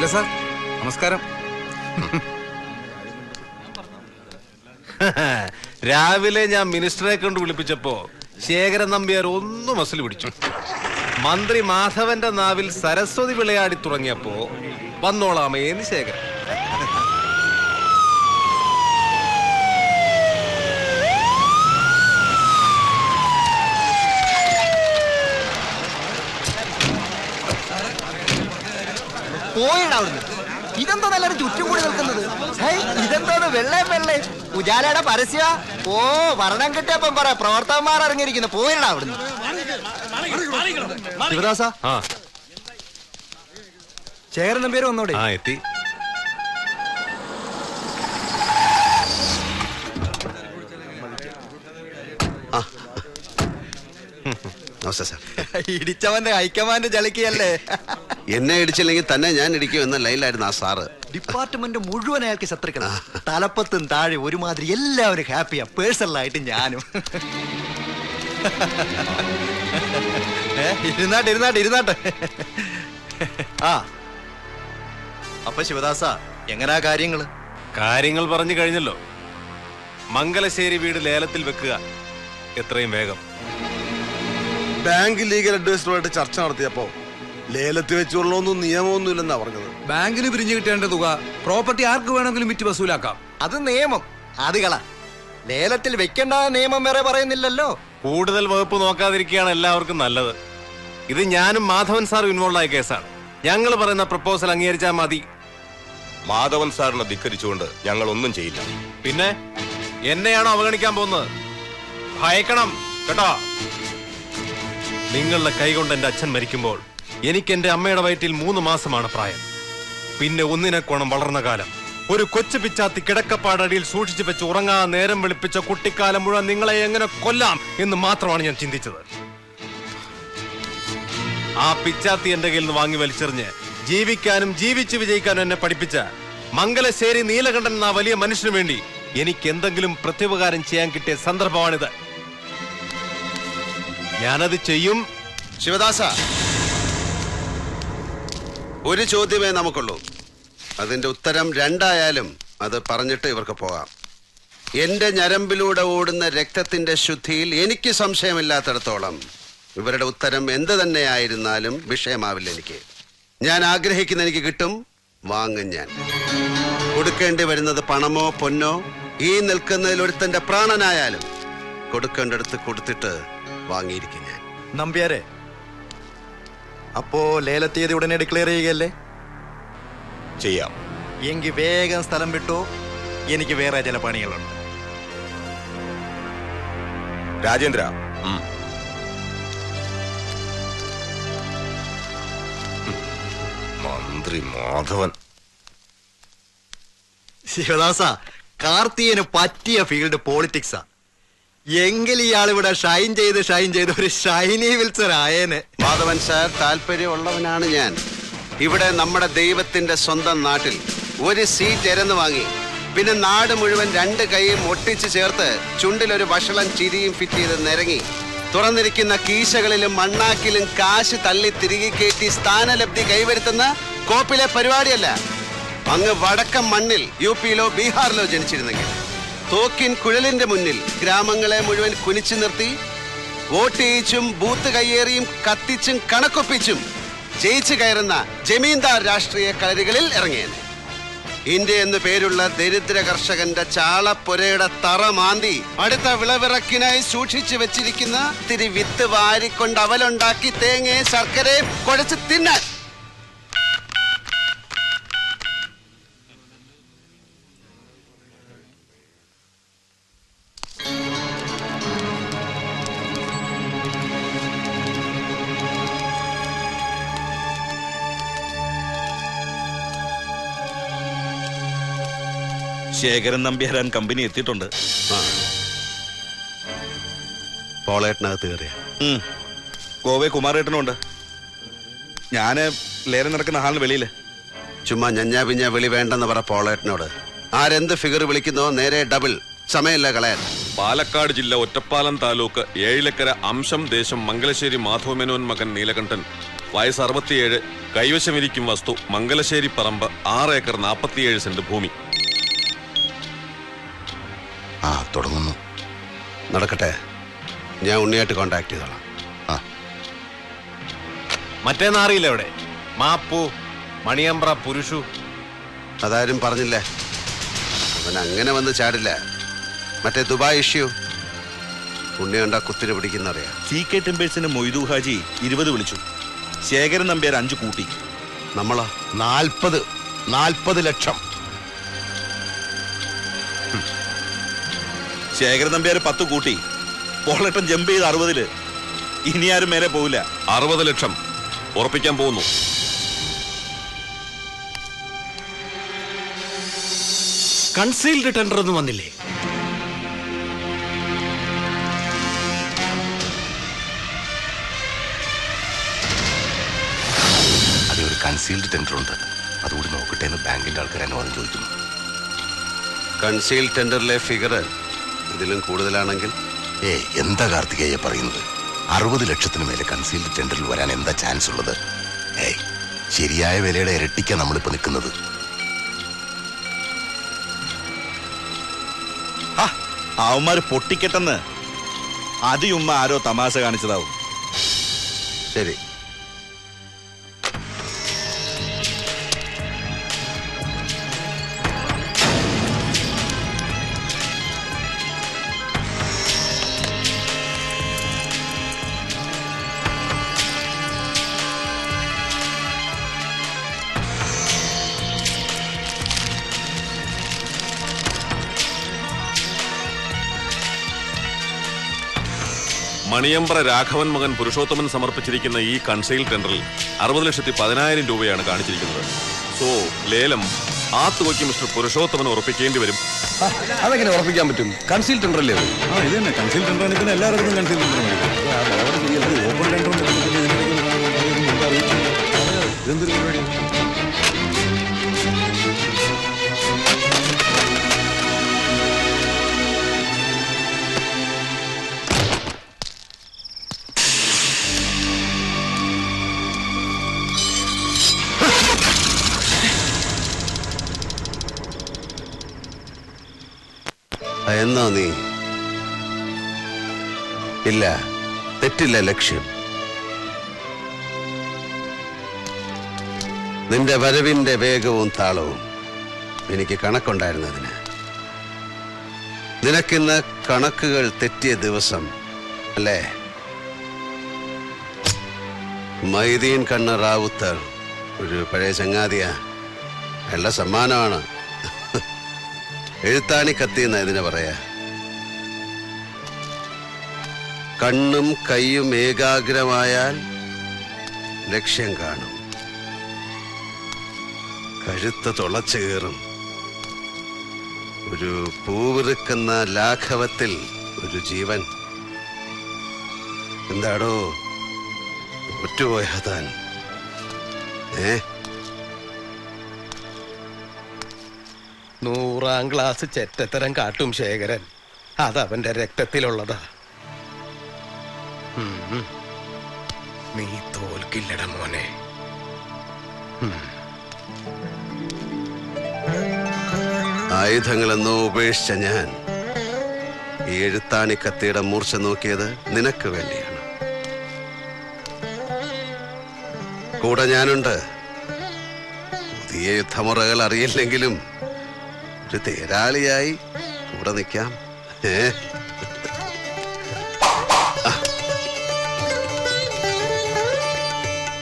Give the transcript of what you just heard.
അല്ല സാർ, നമസ്കാരം. രാവിലെ ഞാൻ മിനിസ്റ്ററെ കൊണ്ട് വിളിപ്പിച്ചപ്പോ ശേഖരൻ നമ്പ്യാർ ഒന്നും മസിൽ പിടിച്ചു. മന്ത്രി മാധവന്റെ നാവിൽ സരസ്വതി വിളയാടി തുടങ്ങിയപ്പോ വന്നോളാമേന്ന് ശേഖരൻ. പോയിടാവുന്നു. ഇതെന്തോ എല്ലാവരും ചുറ്റും കൂടി നിൽക്കുന്നത്? ഇതെന്തോന്ന് വെള്ളേ വെള്ളേ ഉജാലയുടെ പരസ്യ? ഓ, ഭരണം കിട്ടിയപ്പം പറ പ്രവർത്തകന്മാർ ഇറങ്ങിയിരിക്കുന്നു. പോയിടാ അവിടുന്ന്. ശിവദാസ, ശേഖരൻ നമ്പ്യാർ വന്നോടെ? എത്തി. ഇടിച്ചവന്റെ ഹൈക്കമാൻഡ് ചളിക്കല്ലേ? എന്നെ ഇടിച്ചില്ലെങ്കിൽ തന്നെ ഞാൻ ഇടിക്കും എന്ന ലൈനിലായിരുന്നു ആ സാറ്. ഡിപ്പാർട്ട്മെന്റ് മുഴുവൻ അയാൾക്ക് ശത്രുക്കളാ. തലപ്പത്തും താഴെ ഒരുമാതിരി എല്ലാവരും ഹാപ്പിയാ. പേഴ്സണലായിട്ട് ഞാനും. ഇരുന്നാട്ടെ. ആ, അപ്പൊ ശിവദാസ, എങ്ങനാ കാര്യങ്ങൾ പറഞ്ഞു കഴിഞ്ഞല്ലോ. മംഗലശ്ശേരി വീട് ലേലത്തിൽ വെക്കുക, എത്രയും വേഗം. ബാങ്ക് ലീഗൽ അഡ്വൈസറുമായിട്ട് ചർച്ച നടത്തിയപ്പോ ലേലത്തിൽ വെച്ചുള്ളൊന്നും നിയമമൊന്നും ഇല്ലെന്നാ പറഞ്ഞത്. ബാങ്കിന് പിരിഞ്ഞു കിട്ടേണ്ട തുക പ്രോപ്പർട്ടി ആർക്ക് വേണമെങ്കിലും വിറ്റ് വസൂലാക്കാം. അത് നിയമം. അത് കള. ലേലത്തിൽ വെക്കേണ്ട നിയമം വേറെ പറയുന്നില്ലല്ലോ. കൂടുതൽ വകുപ്പ് നോക്കാതിരിക്കുകയാണ് എല്ലാവർക്കും നല്ലത്. ഇത് ഞാനും മാധവൻ സാറും ഇൻവോൾവ് ആയ കേസാണ്. ഞങ്ങൾ പറയുന്ന പ്രപ്പോസൽ അംഗീകരിച്ചാൽ മതി. മാധവൻ സാറിനെ ധിക്കരിച്ചുകൊണ്ട് ഞങ്ങൾ ഒന്നും ചെയ്യില്ല. പിന്നെ എന്നെയാണോ അവഗണിക്കാൻ പോകുന്നത്? ഭയക്കണം കേട്ടോ. നിങ്ങളുടെ കൈകൊണ്ട് എന്റെ അച്ഛൻ മരിക്കുമ്പോൾ എനിക്ക് എന്റെ അമ്മയുടെ വയറ്റിൽ 3 മാസമാണ് പ്രായം. പിന്നെ ഒന്നിനെക്കോണം വളർന്ന കാലം. ഒരു കൊച്ചു പിച്ചാത്തി കിടക്കപ്പാടടിയിൽ സൂക്ഷിച്ചു വെച്ച് ഉറങ്ങാ നേരം വെളുപ്പിച്ച കുട്ടിക്കാലം മുഴുവൻ നിങ്ങളെ എങ്ങനെ കൊല്ലാം എന്ന് മാത്രമാണ് ഞാൻ ചിന്തിച്ചത്. ആ പിച്ചാത്തി എന്റെ കയ്യിൽ നിന്ന് വാങ്ങി വലിച്ചെറിഞ്ഞ് ജീവിക്കാനും ജീവിച്ചു വിജയിക്കാനും എന്നെ പഠിപ്പിച്ച മംഗലശ്ശേരി നീലകണ്ഠൻ എന്ന വലിയ മനുഷ്യന് വേണ്ടി എനിക്ക് എന്തെങ്കിലും പ്രത്യുപകാരം ചെയ്യാൻ കിട്ടിയ സന്ദർഭമാണിത്. ഞാനത് ചെയ്യും. ശിവദാസ, ഒരു ചോദ്യമേ നമുക്കുള്ളൂ. അതിന്റെ ഉത്തരം 2 ആയാലും അത് പറഞ്ഞിട്ട് ഇവർക്ക് പോകാം. എന്റെ ഞരമ്പിലൂടെ ഓടുന്ന രക്തത്തിന്റെ ശുദ്ധിയിൽ എനിക്ക് സംശയമില്ലാത്തിടത്തോളം ഇവരുടെ ഉത്തരം എന്ത് തന്നെയായിരുന്നാലും വിഷയമാവില്ല. ഞാൻ ആഗ്രഹിക്കുന്ന എനിക്ക് കിട്ടും, വാങ്ങും. ഞാൻ കൊടുക്കേണ്ടി വരുന്നത് പണമോ പൊന്നോ, ഈ നിൽക്കുന്നതിൽ ഒരുത്തന്റെ പ്രാണനായാലും കൊടുക്കേണ്ടടുത്ത് കൊടുത്തിട്ട് വാങ്ങിയിരിക്കും ഞാൻ. നമ്പ്യാരെ, അപ്പോ ലേലത്തീയതി ഉടനെ ഡിക്ലെയർ ചെയ്യുകയല്ലേ? ചെയ്യാം. എങ്കിൽ വേഗം സ്ഥലം വിട്ടോ, എനിക്ക് വേറെ ചില പണികളുണ്ട്. രാജേന്ദ്ര, മന്ത്രി മാധവൻ. ശിവദാസ, കാർത്തിയന് പറ്റിയ ഫീൽഡ് പോളിറ്റിക്സാ. എങ്കിൽ ഇയാളിവിടെ ഷൈൻ ചെയ്ത് ഒരു ഷൈനി വിൽസർ ആയേനെ. മാധവൻ സാർ, താല്പര്യമുള്ളവനാണ് ഞാൻ. ഇവിടെ നമ്മുടെ ദൈവത്തിന്റെ സ്വന്തം നാട്ടിൽ ഒരു സീറ്റ് എരന്ന് വാങ്ങി, പിന്നെ നാട് മുഴുവൻ 2 കൈയും ഒട്ടിച്ചു ചേർത്ത് ചുണ്ടിലൊരു വഷളൻ ചിരിയും ഫിറ്റ് ചെയ്ത് നിരങ്ങി തുറന്നിരിക്കുന്ന കീശകളിലും മണ്ണാക്കിലും കാശ് തള്ളി തിരികെ കയറ്റി സ്ഥാനലബ്ധി കൈവരുത്തുന്ന കോപ്പിലെ പരിപാടിയല്ല. അങ്ങ് വടക്കൻ മണ്ണിൽ യുപിയിലോ ബീഹാറിലോ ജനിച്ചിരുന്നെങ്കിൽ തോക്കിൻ കുഴലിന്റെ മുന്നിൽ ഗ്രാമങ്ങളെ മുഴുവൻ കുനിച്ചു നിർത്തി വോട്ട് ചെയ്യിച്ചും ബൂത്ത് കയ്യേറിയും കത്തിച്ചും കണക്കൊപ്പിച്ചും ജയിച്ചു കയറുന്ന ജമീന്ദാർ രാഷ്ട്രീയ കളരികളിൽ ഇറങ്ങിയത്. ഇന്ത്യ എന്നു പേരുള്ള ദരിദ്ര കർഷകന്റെ ചാളപ്പൊരയുടെ തറ മാന്തി അടുത്ത വിളവിറക്കിനായി സൂക്ഷിച്ചു വെച്ചിരിക്കുന്ന തിരി വിത്ത് വാരിക്കൊണ്ട് അവലുണ്ടാക്കി തേങ്ങയും ശർക്കരയും കുഴച്ച് തിന്നാൻ. ശേഖരൻ നമ്പ്യാരാൻ കമ്പനി എത്തിയിട്ടുണ്ട്. പോളേട്ടനകത്ത് കയറിയ ഗോവേ കുമാരേട്ടനുണ്ട്. ഞാന് ലേലം നടക്കുന്ന ഹാളിന് വെളിയില്. ചുമ്മാ ഞഞ്ഞാ പിഞ്ഞാ വിളി വേണ്ടെന്ന് പറ പോളേട്ടനോട്. ആരെന്ത് ഫിഗർ വിളിക്കുന്നോ നേരെ ഡബിൾ. സമയമില്ല കളയാൻ. പാലക്കാട് ജില്ല ഒറ്റപ്പാലം താലൂക്ക് ഏഴിലക്കര അംശം ദേശം മംഗലശ്ശേരി മാധവമേനോൻ മകൻ നീലകണ്ഠൻ വയസ്സ് 67, കൈവശമിരിക്കും വസ്തു മംഗലശ്ശേരി പറമ്പ് 6 ഏക്കർ 47 സെന്റ് ഭൂമി. തുടങ്ങുന്നു. നടക്കട്ടെ, ഞാൻ ഉണ്ണിയായിട്ട് കോണ്ടാക്ട് ചെയ്തോളാം. മറ്റേ നാറിയില്ല എവിടെ? മാപ്പു, മണിയമ്പ്ര, പുരുഷു. അതാരും പറഞ്ഞില്ലേ? അവൻ അങ്ങനെ വന്ന് ചാടില്ല. മറ്റേ ദുബായ് ഇഷ്യൂ ഉണ്ണി കണ്ടാ കുത്തിന് പിടിക്കുന്നറിയാം. CK ടെമ്പേഴ്സിന് മൊയ്തു ഹാജി 20 വിളിച്ചു. ശേഖരൻ നമ്പ്യാർ 5 കൂട്ടി. നമ്മളോ 40 ലക്ഷം. ശേഖരൻ നമ്പ്യാർ 10 കൂട്ടി. പോളേട്ടൻ ജമ്പ് ചെയ്ത് 60. ഇനി ആരും മേലെ പോവില്ല. 60 ലക്ഷം ഉറപ്പിക്കാൻ പോകുന്നു. കൺസീൽഡ് ടെൻഡർ ഒന്നും വന്നില്ലേ? ഒരു കൺസീൽഡ് ടെൻഡർ ഉണ്ട്, അതുകൂടി നോക്കട്ടെ എന്ന് ബാങ്കിന്റെ ആൾക്കാർ അനുവാദം ചോദിക്കുന്നു. കൺസീൽ ടെൻഡറിലെ ഫിഗർ ഇതിലും കൂടുതലാണെങ്കിൽ? എന്താ കാർത്തികേയ പറയുന്നത്? 60 ലക്ഷത്തിന് മേലെ കൺസീൽഡ് ടെൻഡറിൽ വരാൻ എന്താ ചാൻസ് ഉള്ളത്? ശരിയായ വിലയുടെ ഇരട്ടിക്കാണ് നമ്മളിപ്പോ നിൽക്കുന്നത്. അവന്മാര് പൊട്ടിക്കെട്ടെന്ന് അതിയുമ്മ ആരോ തമാശ കാണിച്ചതാവും. ശരി, മണിയമ്പ്ര രാഘവൻ മകൻ പുരുഷോത്തമൻ സമർപ്പിച്ചിരിക്കുന്ന ഈ കൺസെയിൽ ടെൻഡറിൽ 60,10,000 രൂപയാണ് കാണിച്ചിരിക്കുന്നത്. സോ ലേലം ആ തുകയ്ക്ക് മിസ്റ്റർ പുരുഷോത്തമൻ ഉറപ്പിക്കേണ്ടി വരും. അതെങ്ങനെ ഉറപ്പിക്കാൻ പറ്റും? കൺസീൽ ടെൻഡർ അല്ലേ? ഇത് തന്നെ കൺസീൽ ടെൻഡർ. എല്ലാവർക്കും കൺസീൽ ടെൻഡർ ഓപ്പൺ ടെൻഡർ. ഇതെന്തൊരു പരിപാടി? എന്നോ നീ? ഇല്ല, തെറ്റില്ല ലക്ഷ്യം. നിന്റെ വരവിന്റെ വേഗവും താളവും എനിക്ക് കണക്കുണ്ടായിരുന്നതിന്. നിനക്കിന്ന് കണക്കുകൾ തെറ്റിയ ദിവസം അല്ലേ? മൈദീൻ കണ്ണ റാവുത്തർ ഒരു പഴയ ചങ്ങാതിയാ. അയാളുടെ സമ്മാനമാണ്. എഴുത്താണി കത്തിയെന്ന ഇതിനെ പറയാ. കണ്ണും കൈയും ഏകാഗ്രമായാൽ ലക്ഷ്യം കാണും. കഴുത്ത് തുളച്ചു കയറും. ഒരു പൂവിറുക്കുന്ന ലാഘവത്തിൽ ഒരു ജീവൻ. എന്താടോ ഒറ്റുപോയാ താൻ? 100ാം ക്ലാസ് ചെറ്റത്തരം കാട്ടും ശേഖരൻ. അതവന്റെ രക്തത്തിലുള്ളതാ. നീ തോൽക്കില്ലട മോനെ. ആയുധങ്ങളെന്നോ ഉപേക്ഷിച്ച ഞാൻ ഈ എഴുത്താണി കത്തിയുടെ മൂർച്ച നോക്കിയത് നിനക്ക് വേണ്ടിയാണ്. കൂടെ ഞാനുണ്ട്. പുതിയ യുദ്ധമുറകൾ അറിയില്ലെങ്കിലും ഒരു തേരാളിയായി കൂടെ നിൽക്കാം.